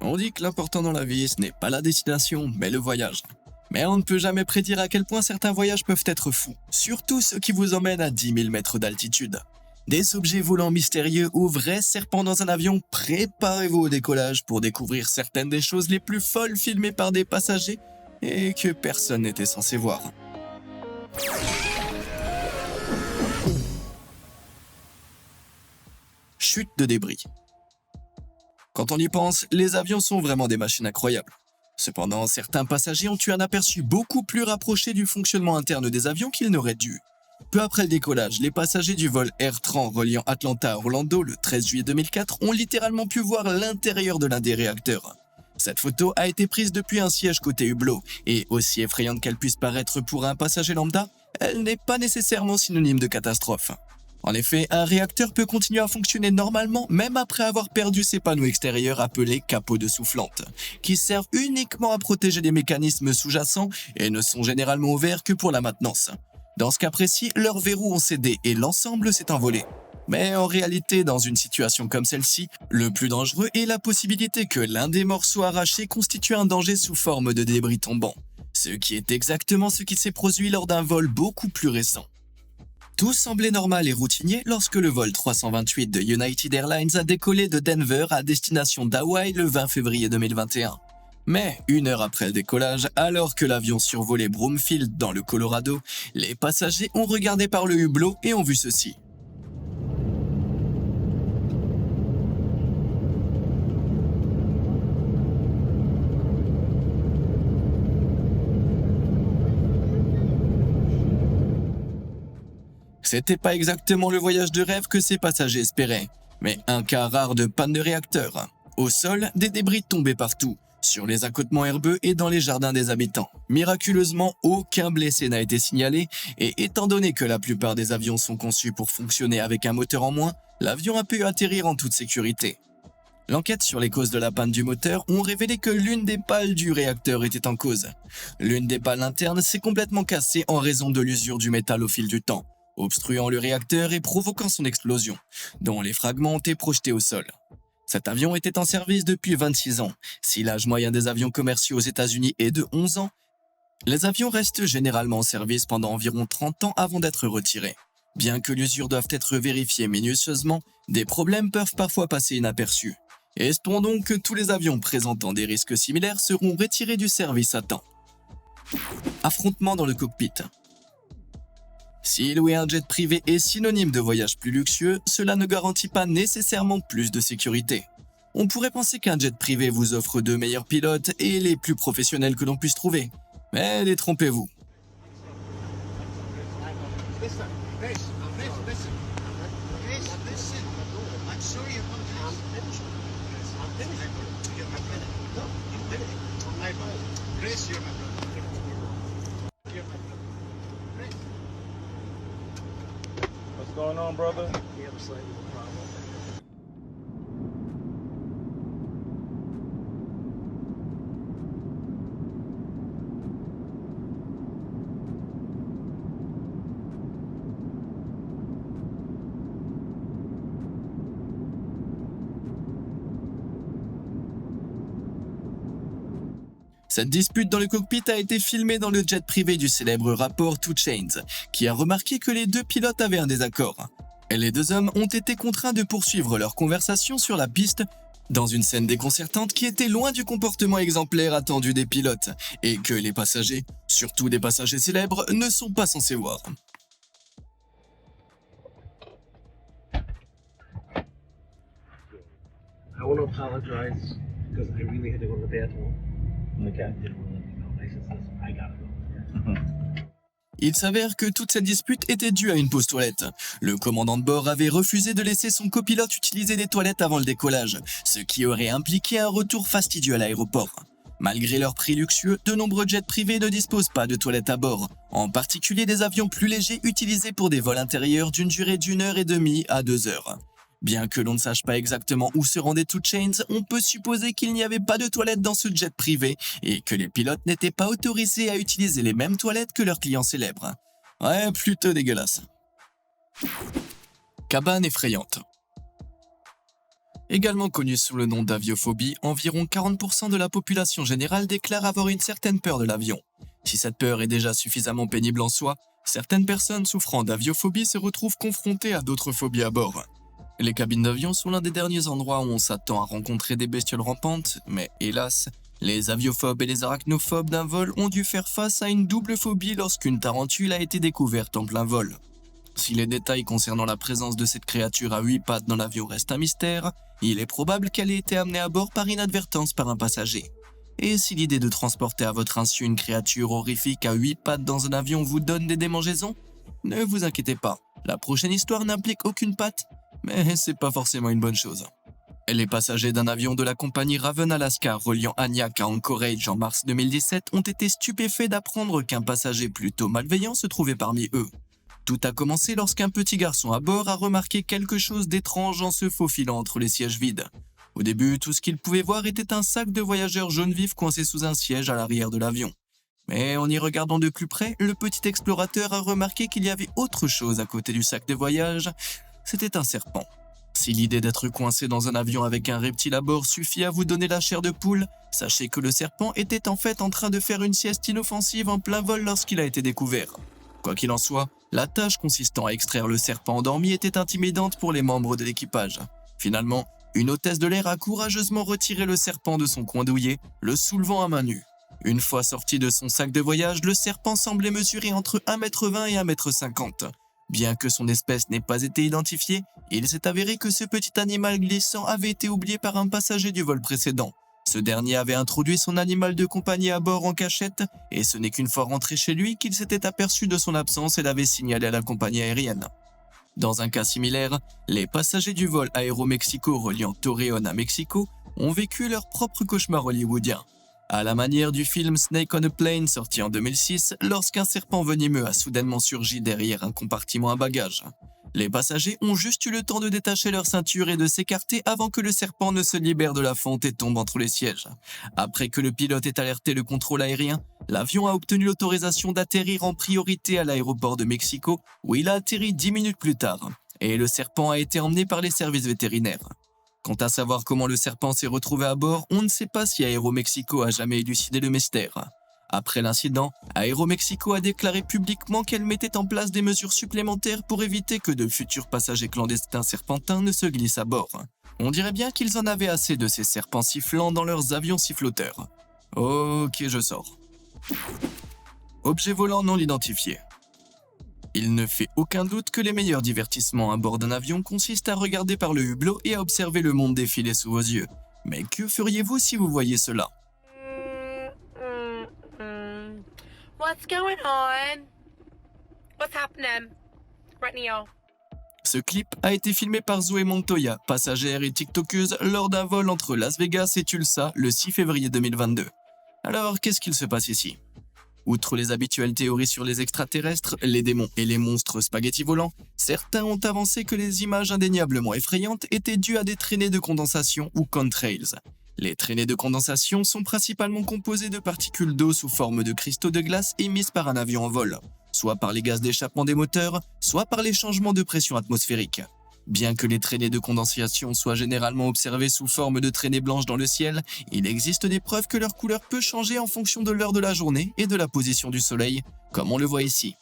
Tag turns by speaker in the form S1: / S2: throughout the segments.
S1: On dit que l'important dans la vie, ce n'est pas la destination, mais le voyage. Mais on ne peut jamais prédire à quel point certains voyages peuvent être fous, surtout ceux qui vous emmènent à 10 000 mètres d'altitude. Des objets volants mystérieux ou vrais serpents dans un avion, préparez-vous au décollage pour découvrir certaines des choses les plus folles filmées par des passagers et que personne n'était censé voir. Chute de débris. Quand on y pense, les avions sont vraiment des machines incroyables. Cependant, certains passagers ont eu un aperçu beaucoup plus rapproché du fonctionnement interne des avions qu'ils n'auraient dû. Peu après le décollage, les passagers du vol Air Tran reliant Atlanta à Orlando le 13 juillet 2004 ont littéralement pu voir l'intérieur de l'un des réacteurs. Cette photo a été prise depuis un siège côté hublot, et aussi effrayante qu'elle puisse paraître pour un passager lambda, elle n'est pas nécessairement synonyme de catastrophe. En effet, un réacteur peut continuer à fonctionner normalement même après avoir perdu ses panneaux extérieurs appelés capots de soufflante, qui servent uniquement à protéger les mécanismes sous-jacents et ne sont généralement ouverts que pour la maintenance. Dans ce cas précis, leurs verrous ont cédé et l'ensemble s'est envolé. Mais en réalité, dans une situation comme celle-ci, le plus dangereux est la possibilité que l'un des morceaux arrachés constitue un danger sous forme de débris tombant, ce qui est exactement ce qui s'est produit lors d'un vol beaucoup plus récent. Tout semblait normal et routinier lorsque le vol 328 de United Airlines a décollé de Denver à destination d'Hawaï le 20 février 2021. Mais, une heure après le décollage, alors que l'avion survolait Broomfield dans le Colorado, les passagers ont regardé par le hublot et ont vu ceci. C'était pas exactement le voyage de rêve que ces passagers espéraient, mais un cas rare de panne de réacteur. Au sol, des débris tombaient partout, sur les accotements herbeux et dans les jardins des habitants. Miraculeusement, aucun blessé n'a été signalé, et étant donné que la plupart des avions sont conçus pour fonctionner avec un moteur en moins, l'avion a pu atterrir en toute sécurité. L'enquête sur les causes de la panne du moteur ont révélé que l'une des pales du réacteur était en cause. L'une des pales internes s'est complètement cassée en raison de l'usure du métal au fil du temps, obstruant le réacteur et provoquant son explosion, dont les fragments ont été projetés au sol. Cet avion était en service depuis 26 ans. Si l'âge moyen des avions commerciaux aux États-Unis est de 11 ans, les avions restent généralement en service pendant environ 30 ans avant d'être retirés. Bien que l'usure doive être vérifiée minutieusement, des problèmes peuvent parfois passer inaperçus. Espérons donc que tous les avions présentant des risques similaires seront retirés du service à temps. Affrontement dans le cockpit. Si louer un jet privé est synonyme de voyage plus luxueux, cela ne garantit pas nécessairement plus de sécurité. On pourrait penser qu'un jet privé vous offre de meilleurs pilotes et les plus professionnels que l'on puisse trouver. Mais détrompez-vous.
S2: What's going on, brother?
S1: Cette dispute dans le cockpit a été filmée dans le jet privé du célèbre rappeur 2 Chainz, qui a remarqué que les deux pilotes avaient un désaccord. Et les deux hommes ont été contraints de poursuivre leur conversation sur la piste, dans une scène déconcertante qui était loin du comportement exemplaire attendu des pilotes, et que les passagers, surtout des passagers célèbres, ne sont pas censés voir.
S3: I want to apologize because I really had to go to the bathroom. The captain didn't want to let me know. I said, listen, I gotta go.
S1: Il s'avère que toute cette dispute était due à une pause toilette. Le commandant de bord avait refusé de laisser son copilote utiliser les toilettes avant le décollage, ce qui aurait impliqué un retour fastidieux à l'aéroport. Malgré leur prix luxueux, de nombreux jets privés ne disposent pas de toilettes à bord, en particulier des avions plus légers utilisés pour des vols intérieurs d'une durée d'1h30 à 2 heures. Bien que l'on ne sache pas exactement où se rendait 2 Chainz, on peut supposer qu'il n'y avait pas de toilettes dans ce jet privé et que les pilotes n'étaient pas autorisés à utiliser les mêmes toilettes que leurs clients célèbres. Ouais, plutôt dégueulasse. Cabane effrayante. Également connue sous le nom d'aviophobie, environ 40% de la population générale déclare avoir une certaine peur de l'avion. Si cette peur est déjà suffisamment pénible en soi, certaines personnes souffrant d'aviophobie se retrouvent confrontées à d'autres phobies à bord. Les cabines d'avion sont l'un des derniers endroits où on s'attend à rencontrer des bestioles rampantes, mais hélas, les aviophobes et les arachnophobes d'un vol ont dû faire face à une double phobie lorsqu'une tarentule a été découverte en plein vol. Si les détails concernant la présence de cette créature à 8 pattes dans l'avion restent un mystère, il est probable qu'elle ait été amenée à bord par inadvertance par un passager. Et si l'idée de transporter à votre insu une créature horrifique à 8 pattes dans un avion vous donne des démangeaisons, ne vous inquiétez pas, la prochaine histoire n'implique aucune patte, mais c'est pas forcément une bonne chose. Les passagers d'un avion de la compagnie Raven Alaska reliant Aniak à Anchorage en mars 2017 ont été stupéfaits d'apprendre qu'un passager plutôt malveillant se trouvait parmi eux. Tout a commencé lorsqu'un petit garçon à bord a remarqué quelque chose d'étrange en se faufilant entre les sièges vides. Au début, tout ce qu'il pouvait voir était un sac de voyageur jaune vif coincé sous un siège à l'arrière de l'avion. Mais en y regardant de plus près, le petit explorateur a remarqué qu'il y avait autre chose à côté du sac de voyage. C'était un serpent. Si l'idée d'être coincé dans un avion avec un reptile à bord suffit à vous donner la chair de poule, sachez que le serpent était en fait en train de faire une sieste inoffensive en plein vol lorsqu'il a été découvert. Quoi qu'il en soit, la tâche consistant à extraire le serpent endormi était intimidante pour les membres de l'équipage. Finalement, une hôtesse de l'air a courageusement retiré le serpent de son coin douillet, le soulevant à main nue. Une fois sorti de son sac de voyage, le serpent semblait mesurer entre 1,20 m et 1,50 m. Bien que son espèce n'ait pas été identifiée, il s'est avéré que ce petit animal glissant avait été oublié par un passager du vol précédent. Ce dernier avait introduit son animal de compagnie à bord en cachette, et ce n'est qu'une fois rentré chez lui qu'il s'était aperçu de son absence et l'avait signalé à la compagnie aérienne. Dans un cas similaire, les passagers du vol Aéromexico reliant Torreón à Mexico ont vécu leur propre cauchemar hollywoodien. À la manière du film Snake on a Plane sorti en 2006, lorsqu'un serpent venimeux a soudainement surgi derrière un compartiment à bagages. Les passagers ont juste eu le temps de détacher leur ceinture et de s'écarter avant que le serpent ne se libère de la fonte et tombe entre les sièges. Après que le pilote ait alerté le contrôle aérien, l'avion a obtenu l'autorisation d'atterrir en priorité à l'aéroport de Mexico, où il a atterri 10 minutes plus tard, et le serpent a été emmené par les services vétérinaires. Quant à savoir comment le serpent s'est retrouvé à bord, on ne sait pas si Aéromexico a jamais élucidé le mystère. Après l'incident, Aéromexico a déclaré publiquement qu'elle mettait en place des mesures supplémentaires pour éviter que de futurs passagers clandestins serpentins ne se glissent à bord. On dirait bien qu'ils en avaient assez de ces serpents sifflants dans leurs avions siffloteurs. Ok, je sors. Objet volant non identifié. Il ne fait aucun doute que les meilleurs divertissements à bord d'un avion consistent à regarder par le hublot et à observer le monde défiler sous vos yeux. Mais que feriez-vous si vous voyiez cela ?
S4: What's going on? What's happening? Right now.
S1: Ce clip a été filmé par Zoé Montoya, passagère et tiktokeuse, lors d'un vol entre Las Vegas et Tulsa le 6 février 2022. Alors, qu'est-ce qu'il se passe ici ? Outre les habituelles théories sur les extraterrestres, les démons et les monstres spaghetti volants, certains ont avancé que les images indéniablement effrayantes étaient dues à des traînées de condensation ou contrails. Les traînées de condensation sont principalement composées de particules d'eau sous forme de cristaux de glace émises par un avion en vol, soit par les gaz d'échappement des moteurs, soit par les changements de pression atmosphérique. Bien que les traînées de condensation soient généralement observées sous forme de traînées blanches dans le ciel, il existe des preuves que leur couleur peut changer en fonction de l'heure de la journée et de la position du soleil, comme on le voit ici.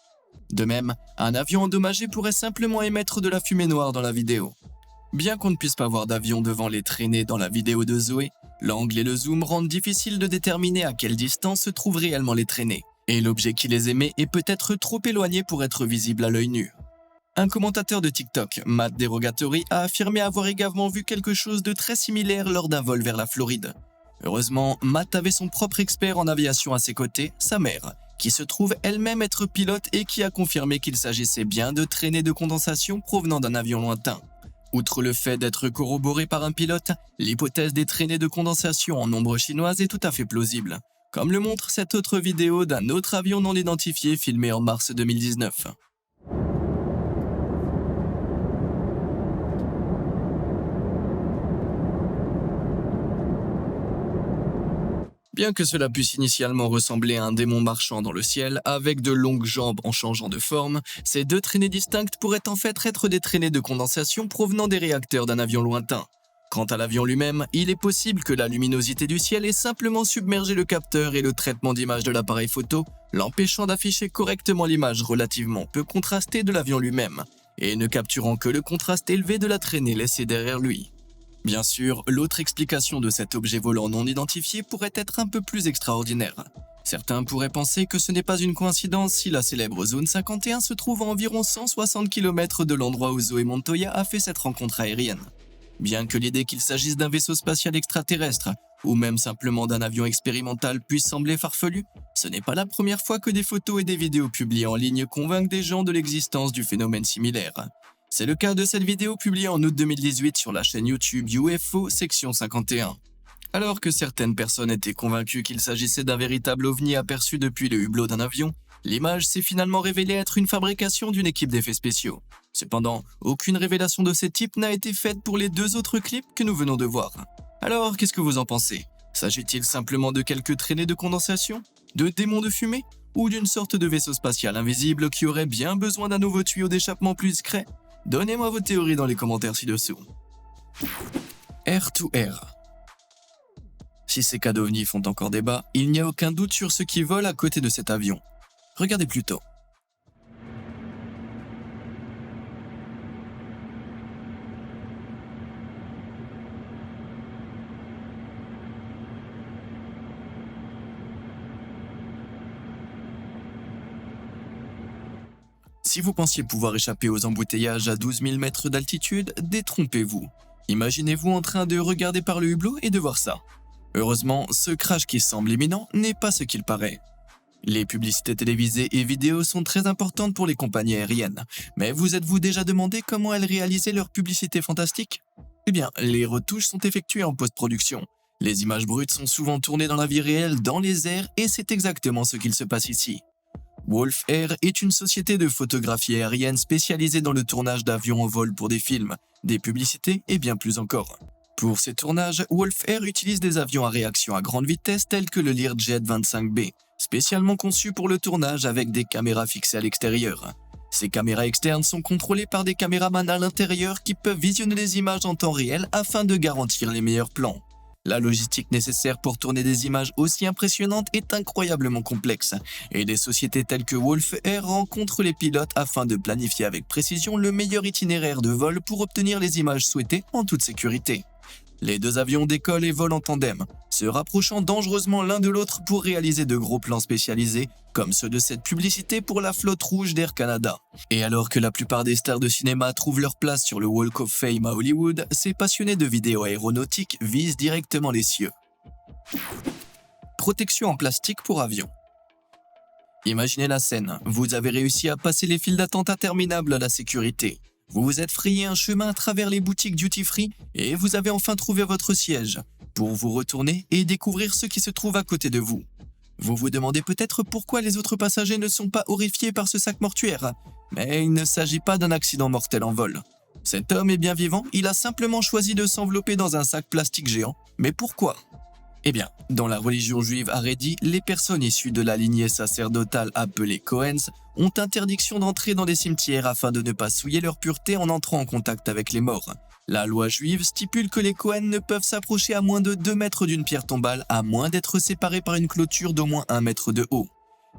S1: De même, un avion endommagé pourrait simplement émettre de la fumée noire dans la vidéo. Bien qu'on ne puisse pas voir d'avion devant les traînées dans la vidéo de Zoé, l'angle et le zoom rendent difficile de déterminer à quelle distance se trouvent réellement les traînées, et l'objet qui les émet est peut-être trop éloigné pour être visible à l'œil nu. Un commentateur de TikTok, Matt Derogatory, a affirmé avoir également vu quelque chose de très similaire lors d'un vol vers la Floride. Heureusement, Matt avait son propre expert en aviation à ses côtés, sa mère, qui se trouve elle-même être pilote et qui a confirmé qu'il s'agissait bien de traînées de condensation provenant d'un avion lointain. Outre le fait d'être corroboré par un pilote, l'hypothèse des traînées de condensation en ombre chinoise est tout à fait plausible, comme le montre cette autre vidéo d'un autre avion non identifié filmé en mars 2019. Bien que cela puisse initialement ressembler à un démon marchant dans le ciel, avec de longues jambes en changeant de forme, ces deux traînées distinctes pourraient en fait être des traînées de condensation provenant des réacteurs d'un avion lointain. Quant à l'avion lui-même, il est possible que la luminosité du ciel ait simplement submergé le capteur et le traitement d'image de l'appareil photo, l'empêchant d'afficher correctement l'image relativement peu contrastée de l'avion lui-même, et ne capturant que le contraste élevé de la traînée laissée derrière lui. Bien sûr, l'autre explication de cet objet volant non identifié pourrait être un peu plus extraordinaire. Certains pourraient penser que ce n'est pas une coïncidence si la célèbre zone 51 se trouve à environ 160 km de l'endroit où Zoé Montoya a fait cette rencontre aérienne. Bien que l'idée qu'il s'agisse d'un vaisseau spatial extraterrestre, ou même simplement d'un avion expérimental puisse sembler farfelue, ce n'est pas la première fois que des photos et des vidéos publiées en ligne convainquent des gens de l'existence du phénomène similaire. C'est le cas de cette vidéo publiée en août 2018 sur la chaîne YouTube UFO Section 51. Alors que certaines personnes étaient convaincues qu'il s'agissait d'un véritable ovni aperçu depuis le hublot d'un avion, l'image s'est finalement révélée être une fabrication d'une équipe d'effets spéciaux. Cependant, aucune révélation de ce type n'a été faite pour les 2 autres clips que nous venons de voir. Alors, qu'est-ce que vous en pensez? S'agit-il simplement de quelques traînées de condensation, de démons de fumée, ou d'une sorte de vaisseau spatial invisible qui aurait bien besoin d'un nouveau tuyau d'échappement plus discret? Donnez-moi vos théories dans les commentaires ci-dessous. Air to Air. Si ces cas d'OVNI font encore débat, il n'y a aucun doute sur ce qui vole à côté de cet avion. Regardez plutôt. Si vous pensiez pouvoir échapper aux embouteillages à 12 000 mètres d'altitude, détrompez-vous. Imaginez-vous en train de regarder par le hublot et de voir ça. Heureusement, ce crash qui semble imminent n'est pas ce qu'il paraît. Les publicités télévisées et vidéos sont très importantes pour les compagnies aériennes, mais vous êtes-vous déjà demandé comment elles réalisaient leur publicité fantastique? Eh bien, les retouches sont effectuées en post-production. Les images brutes sont souvent tournées dans la vie réelle, dans les airs, et c'est exactement ce qu'il se passe ici. Wolf Air est une société de photographie aérienne spécialisée dans le tournage d'avions en vol pour des films, des publicités et bien plus encore. Pour ces tournages, Wolf Air utilise des avions à réaction à grande vitesse tels que le Learjet 25B, spécialement conçus pour le tournage avec des caméras fixées à l'extérieur. Ces caméras externes sont contrôlées par des caméramans à l'intérieur qui peuvent visionner les images en temps réel afin de garantir les meilleurs plans. La logistique nécessaire pour tourner des images aussi impressionnantes est incroyablement complexe, et des sociétés telles que Wolf Air rencontrent les pilotes afin de planifier avec précision le meilleur itinéraire de vol pour obtenir les images souhaitées en toute sécurité. Les 2 avions décollent et volent en tandem, se rapprochant dangereusement l'un de l'autre pour réaliser de gros plans spécialisés, comme ceux de cette publicité pour la flotte rouge d'Air Canada. Et alors que la plupart des stars de cinéma trouvent leur place sur le Walk of Fame à Hollywood, ces passionnés de vidéos aéronautiques visent directement les cieux. Protection en plastique pour avions. Imaginez la scène, vous avez réussi à passer les files d'attente interminables à la sécurité. Vous vous êtes frayé un chemin à travers les boutiques duty-free et vous avez enfin trouvé votre siège, pour vous retourner et découvrir ce qui se trouve à côté de vous. Vous vous demandez peut-être pourquoi les autres passagers ne sont pas horrifiés par ce sac mortuaire, mais il ne s'agit pas d'un accident mortel en vol. Cet homme est bien vivant, il a simplement choisi de s'envelopper dans un sac plastique géant. Mais pourquoi? Eh bien, dans la religion juive Haredi, les personnes issues de la lignée sacerdotale appelée Cohens ont interdiction d'entrer dans les cimetières afin de ne pas souiller leur pureté en entrant en contact avec les morts. La loi juive stipule que les Cohen ne peuvent s'approcher à moins de 2 mètres d'une pierre tombale à moins d'être séparés par une clôture d'au moins 1 mètre de haut.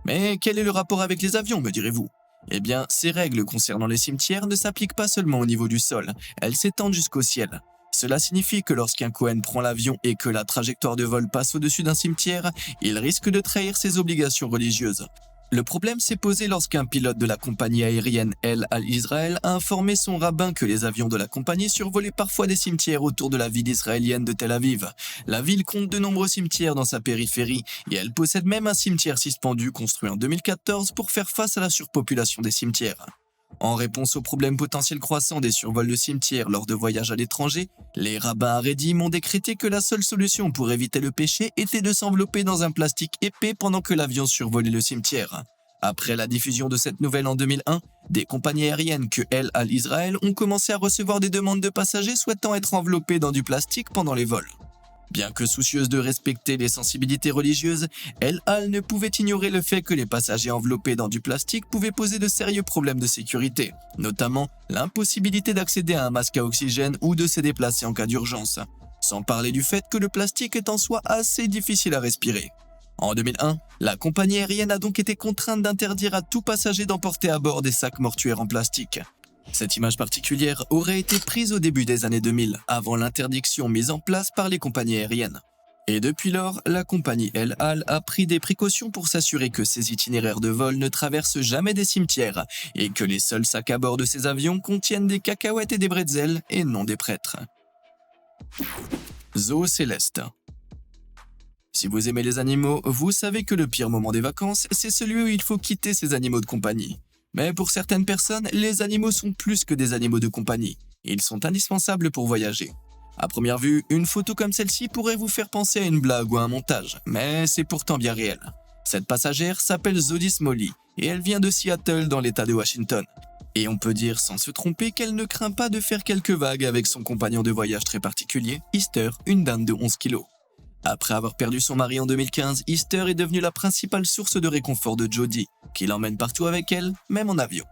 S1: Mais quel est le rapport avec les avions, me direz-vous? Eh bien, ces règles concernant les cimetières ne s'appliquent pas seulement au niveau du sol, elles s'étendent jusqu'au ciel. Cela signifie que lorsqu'un Cohen prend l'avion et que la trajectoire de vol passe au-dessus d'un cimetière, il risque de trahir ses obligations religieuses. Le problème s'est posé lorsqu'un pilote de la compagnie aérienne El Al Israel a informé son rabbin que les avions de la compagnie survolaient parfois des cimetières autour de la ville israélienne de Tel Aviv. La ville compte de nombreux cimetières dans sa périphérie et elle possède même un cimetière suspendu construit en 2014 pour faire face à la surpopulation des cimetières. En réponse aux problèmes potentiels croissants des survols de cimetières lors de voyages à l'étranger, les rabbins harédim ont décrété que la seule solution pour éviter le péché était de s'envelopper dans un plastique épais pendant que l'avion survolait le cimetière. Après la diffusion de cette nouvelle en 2001, des compagnies aériennes que El Al Israel ont commencé à recevoir des demandes de passagers souhaitant être enveloppés dans du plastique pendant les vols. Bien que soucieuse de respecter les sensibilités religieuses, El Al ne pouvait ignorer le fait que les passagers enveloppés dans du plastique pouvaient poser de sérieux problèmes de sécurité, notamment l'impossibilité d'accéder à un masque à oxygène ou de se déplacer en cas d'urgence. Sans parler du fait que le plastique est en soi assez difficile à respirer. En 2001, la compagnie aérienne a donc été contrainte d'interdire à tout passager d'emporter à bord des sacs mortuaires en plastique. Cette image particulière aurait été prise au début des années 2000, avant l'interdiction mise en place par les compagnies aériennes. Et depuis lors, la compagnie El Al a pris des précautions pour s'assurer que ses itinéraires de vol ne traversent jamais des cimetières et que les seuls sacs à bord de ces avions contiennent des cacahuètes et des bretzels et non des prêtres. Zoo Céleste. Si vous aimez les animaux, vous savez que le pire moment des vacances, c'est celui où il faut quitter ces animaux de compagnie. Mais pour certaines personnes, les animaux sont plus que des animaux de compagnie. Ils sont indispensables pour voyager. À première vue, une photo comme celle-ci pourrait vous faire penser à une blague ou à un montage, mais c'est pourtant bien réel. Cette passagère s'appelle Zodis Molly et elle vient de Seattle dans l'état de Washington. Et on peut dire sans se tromper qu'elle ne craint pas de faire quelques vagues avec son compagnon de voyage très particulier, Easter, une dinde de 11 kilos. Après avoir perdu son mari en 2015, Easter est devenue la principale source de réconfort de Jodie, qui l'emmène partout avec elle, même en avion.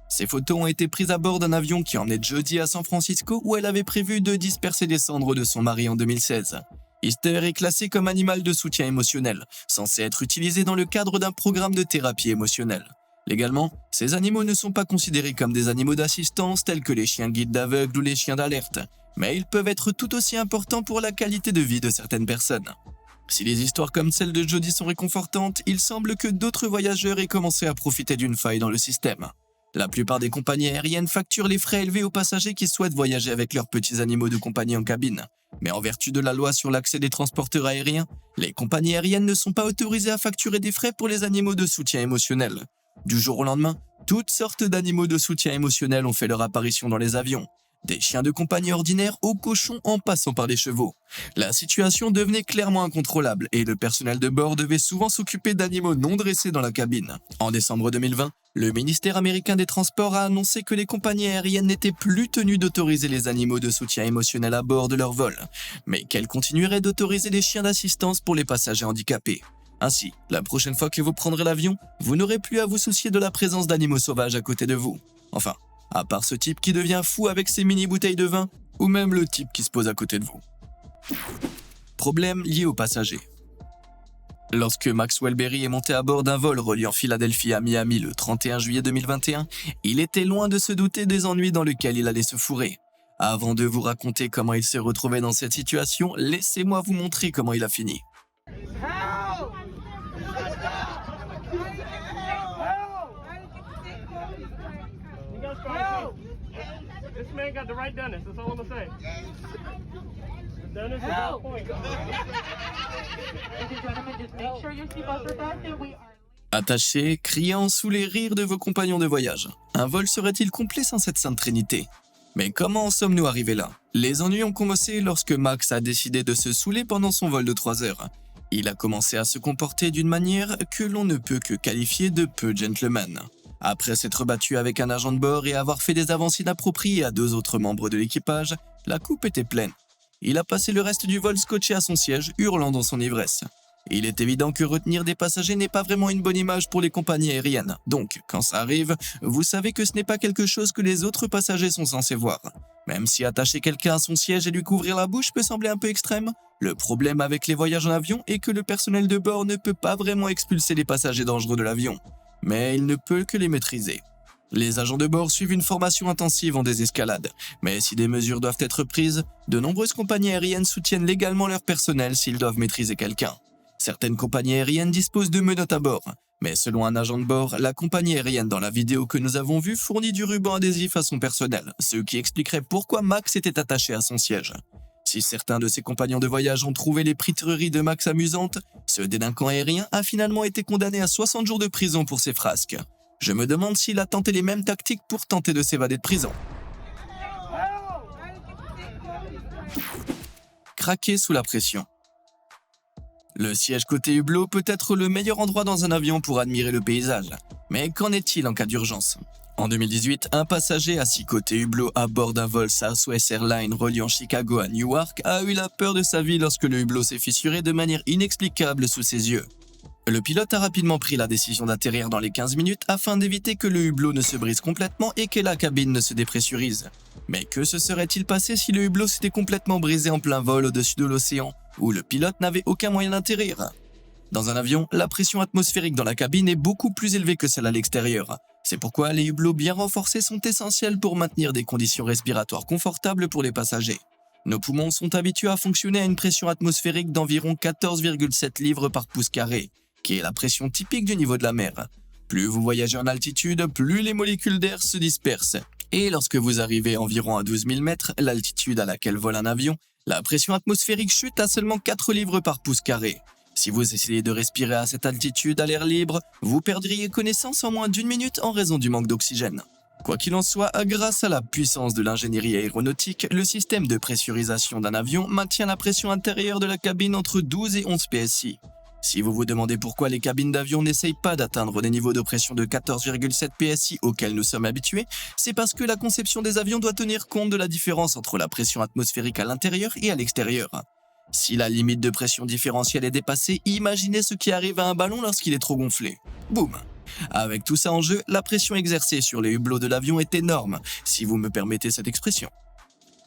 S1: Ces photos ont été prises à bord d'un avion qui emmenait Jodie à San Francisco où elle avait prévu de disperser les cendres de son mari en 2016. Easter est classé comme animal de soutien émotionnel, censé être utilisé dans le cadre d'un programme de thérapie émotionnelle. Légalement, ces animaux ne sont pas considérés comme des animaux d'assistance tels que les chiens guides d'aveugles ou les chiens d'alerte, mais ils peuvent être tout aussi importants pour la qualité de vie de certaines personnes. Si les histoires comme celle de Jodie sont réconfortantes, il semble que d'autres voyageurs aient commencé à profiter d'une faille dans le système. La plupart des compagnies aériennes facturent les frais élevés aux passagers qui souhaitent voyager avec leurs petits animaux de compagnie en cabine. Mais en vertu de la loi sur l'accès des transporteurs aériens, les compagnies aériennes ne sont pas autorisées à facturer des frais pour les animaux de soutien émotionnel. Du jour au lendemain, toutes sortes d'animaux de soutien émotionnel ont fait leur apparition dans les avions. Des chiens de compagnie ordinaires aux cochons en passant par les chevaux. La situation devenait clairement incontrôlable et le personnel de bord devait souvent s'occuper d'animaux non dressés dans la cabine. En décembre 2020, le ministère américain des Transports a annoncé que les compagnies aériennes n'étaient plus tenues d'autoriser les animaux de soutien émotionnel à bord de leur vol, mais qu'elles continueraient d'autoriser les chiens d'assistance pour les passagers handicapés. Ainsi, la prochaine fois que vous prendrez l'avion, vous n'aurez plus à vous soucier de la présence d'animaux sauvages à côté de vous. Enfin, à part ce type qui devient fou avec ses mini-bouteilles de vin, ou même le type qui se pose à côté de vous. Problème lié aux passagers. Lorsque Maxwell Berry est monté à bord d'un vol reliant Philadelphie à Miami le 31 juillet 2021, il était loin de se douter des ennuis dans lesquels il allait se fourrer. Avant de vous raconter comment il s'est retrouvé dans cette situation, laissez-moi vous montrer comment il a fini.
S2: This man got the right dentist. That's all I'm gonna say. The dentist is on point.
S5: Ladies and gentlemen, just make sure your seatbelts are fastened. We are...
S1: Attachés, criant sous les rires de vos compagnons de voyage. Un vol serait-il complet sans cette sainte trinité? Mais comment en sommes-nous arrivés là? Les ennuis ont commencé lorsque Max a décidé de se saouler pendant son vol de 3 heures. Il a commencé à se comporter d'une manière que l'on ne peut que qualifier de peu gentleman. Après s'être battu avec un agent de bord et avoir fait des avances inappropriées à 2 autres membres de l'équipage, la coupe était pleine. Il a passé le reste du vol scotché à son siège, hurlant dans son ivresse. Il est évident que retenir des passagers n'est pas vraiment une bonne image pour les compagnies aériennes. Donc, quand ça arrive, vous savez que ce n'est pas quelque chose que les autres passagers sont censés voir. Même si attacher quelqu'un à son siège et lui couvrir la bouche peut sembler un peu extrême, le problème avec les voyages en avion est que le personnel de bord ne peut pas vraiment expulser les passagers dangereux de l'avion. Mais il ne peut que les maîtriser. Les agents de bord suivent une formation intensive en désescalade, mais si des mesures doivent être prises, de nombreuses compagnies aériennes soutiennent légalement leur personnel s'ils doivent maîtriser quelqu'un. Certaines compagnies aériennes disposent de menottes à bord, mais selon un agent de bord, la compagnie aérienne dans la vidéo que nous avons vue fournit du ruban adhésif à son personnel, ce qui expliquerait pourquoi Max était attaché à son siège. Si certains de ses compagnons de voyage ont trouvé les pritreries de Max amusantes, ce délinquant aérien a finalement été condamné à 60 jours de prison pour ses frasques. Je me demande s'il a tenté les mêmes tactiques pour tenter de s'évader de prison. Craquer sous la pression. Le siège côté hublot peut être le meilleur endroit dans un avion pour admirer le paysage. Mais qu'en est-il en cas d'urgence? En 2018, un passager assis côté hublot à bord d'un vol Southwest Airlines reliant Chicago à Newark a eu la peur de sa vie lorsque le hublot s'est fissuré de manière inexplicable sous ses yeux. Le pilote a rapidement pris la décision d'atterrir dans les 15 minutes afin d'éviter que le hublot ne se brise complètement et que la cabine ne se dépressurise. Mais que se serait-il passé si le hublot s'était complètement brisé en plein vol au-dessus de l'océan, où le pilote n'avait aucun moyen d'atterrir? Dans un avion, la pression atmosphérique dans la cabine est beaucoup plus élevée que celle à l'extérieur. C'est pourquoi les hublots bien renforcés sont essentiels pour maintenir des conditions respiratoires confortables pour les passagers. Nos poumons sont habitués à fonctionner à une pression atmosphérique d'environ 14,7 livres par pouce carré, qui est la pression typique du niveau de la mer. Plus vous voyagez en altitude, plus les molécules d'air se dispersent. Et lorsque vous arrivez environ à 12 000 mètres, l'altitude à laquelle vole un avion, la pression atmosphérique chute à seulement 4 livres par pouce carré. Si vous essayez de respirer à cette altitude à l'air libre, vous perdriez connaissance en moins d'1 minute en raison du manque d'oxygène. Quoi qu'il en soit, grâce à la puissance de l'ingénierie aéronautique, le système de pressurisation d'un avion maintient la pression intérieure de la cabine entre 12 et 11 PSI. Si vous vous demandez pourquoi les cabines d'avion n'essayent pas d'atteindre des niveaux de pression de 14,7 PSI auxquels nous sommes habitués, c'est parce que la conception des avions doit tenir compte de la différence entre la pression atmosphérique à l'intérieur et à l'extérieur. Si la limite de pression différentielle est dépassée, imaginez ce qui arrive à un ballon lorsqu'il est trop gonflé. Boum! Avec tout ça en jeu, la pression exercée sur les hublots de l'avion est énorme, si vous me permettez cette expression.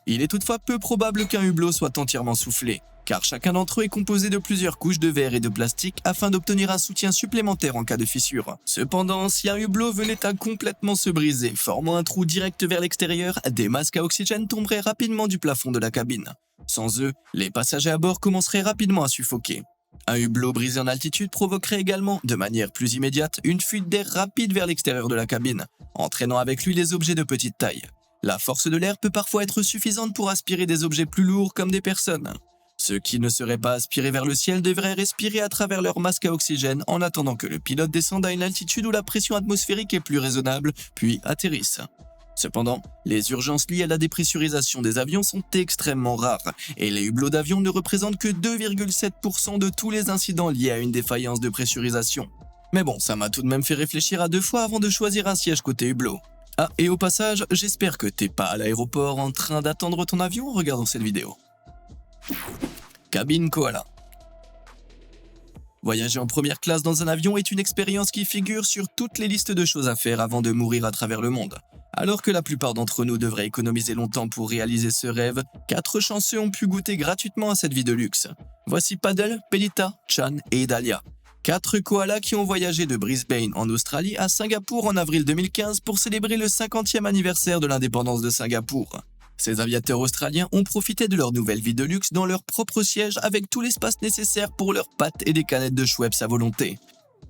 S1: Il est toutefois peu probable qu'un hublot soit entièrement soufflé, car chacun d'entre eux est composé de plusieurs couches de verre et de plastique afin d'obtenir un soutien supplémentaire en cas de fissure. Cependant, si un hublot venait à complètement se briser, formant un trou direct vers l'extérieur, des masques à oxygène tomberaient rapidement du plafond de la cabine. Sans eux, les passagers à bord commenceraient rapidement à suffoquer. Un hublot brisé en altitude provoquerait également, de manière plus immédiate, une fuite d'air rapide vers l'extérieur de la cabine, entraînant avec lui des objets de petite taille. La force de l'air peut parfois être suffisante pour aspirer des objets plus lourds comme des personnes. Ceux qui ne seraient pas aspirés vers le ciel devraient respirer à travers leur masque à oxygène en attendant que le pilote descende à une altitude où la pression atmosphérique est plus raisonnable, puis atterrisse. Cependant, les urgences liées à la dépressurisation des avions sont extrêmement rares et les hublots d'avion ne représentent que 2,7% de tous les incidents liés à une défaillance de pressurisation. Mais bon, ça m'a tout de même fait réfléchir à 2 fois avant de choisir un siège côté hublot. Ah, et au passage, j'espère que t'es pas à l'aéroport en train d'attendre ton avion en regardant cette vidéo. Cabine koala. Voyager en première classe dans un avion est une expérience qui figure sur toutes les listes de choses à faire avant de mourir à travers le monde. Alors que la plupart d'entre nous devraient économiser longtemps pour réaliser ce rêve, 4 chanceux ont pu goûter gratuitement à cette vie de luxe. Voici Paddle, Pelita, Chan et Dahlia. 4 koalas qui ont voyagé de Brisbane en Australie à Singapour en avril 2015 pour célébrer le 50e anniversaire de l'indépendance de Singapour. Ces aviateurs australiens ont profité de leur nouvelle vie de luxe dans leur propre siège avec tout l'espace nécessaire pour leurs pattes et des canettes de Schweppes à volonté.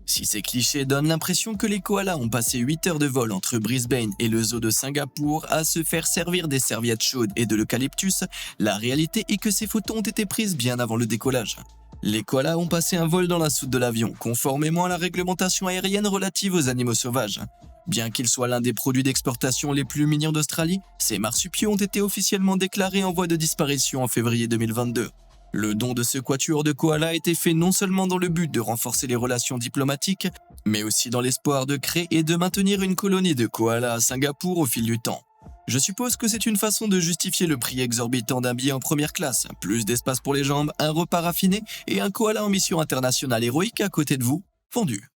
S1: Si ces clichés donnent l'impression que les koalas ont passé 8 heures de vol entre Brisbane et le zoo de Singapour à se faire servir des serviettes chaudes et de l'eucalyptus, la réalité est que ces photos ont été prises bien avant le décollage. Les koalas ont passé un vol dans la soute de l'avion, conformément à la réglementation aérienne relative aux animaux sauvages. Bien qu'ils soient l'un des produits d'exportation les plus mignons d'Australie, ces marsupiaux ont été officiellement déclarés en voie de disparition en février 2022. Le don de ce quatuor de koalas a été fait non seulement dans le but de renforcer les relations diplomatiques, mais aussi dans l'espoir de créer et de maintenir une colonie de koalas à Singapour au fil du temps. Je suppose que c'est une façon de justifier le prix exorbitant d'un billet en première classe, plus d'espace pour les jambes, un repas raffiné et un koala en mission internationale héroïque à côté de vous, vendu.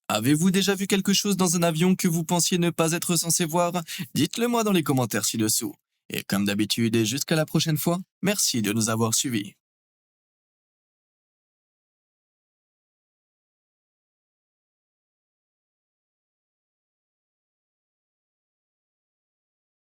S1: Avez-vous déjà vu quelque chose dans un avion que vous pensiez ne pas être censé voir? Dites-le moi dans les commentaires ci-dessous. Et comme d'habitude et jusqu'à la prochaine fois, merci de nous avoir suivis.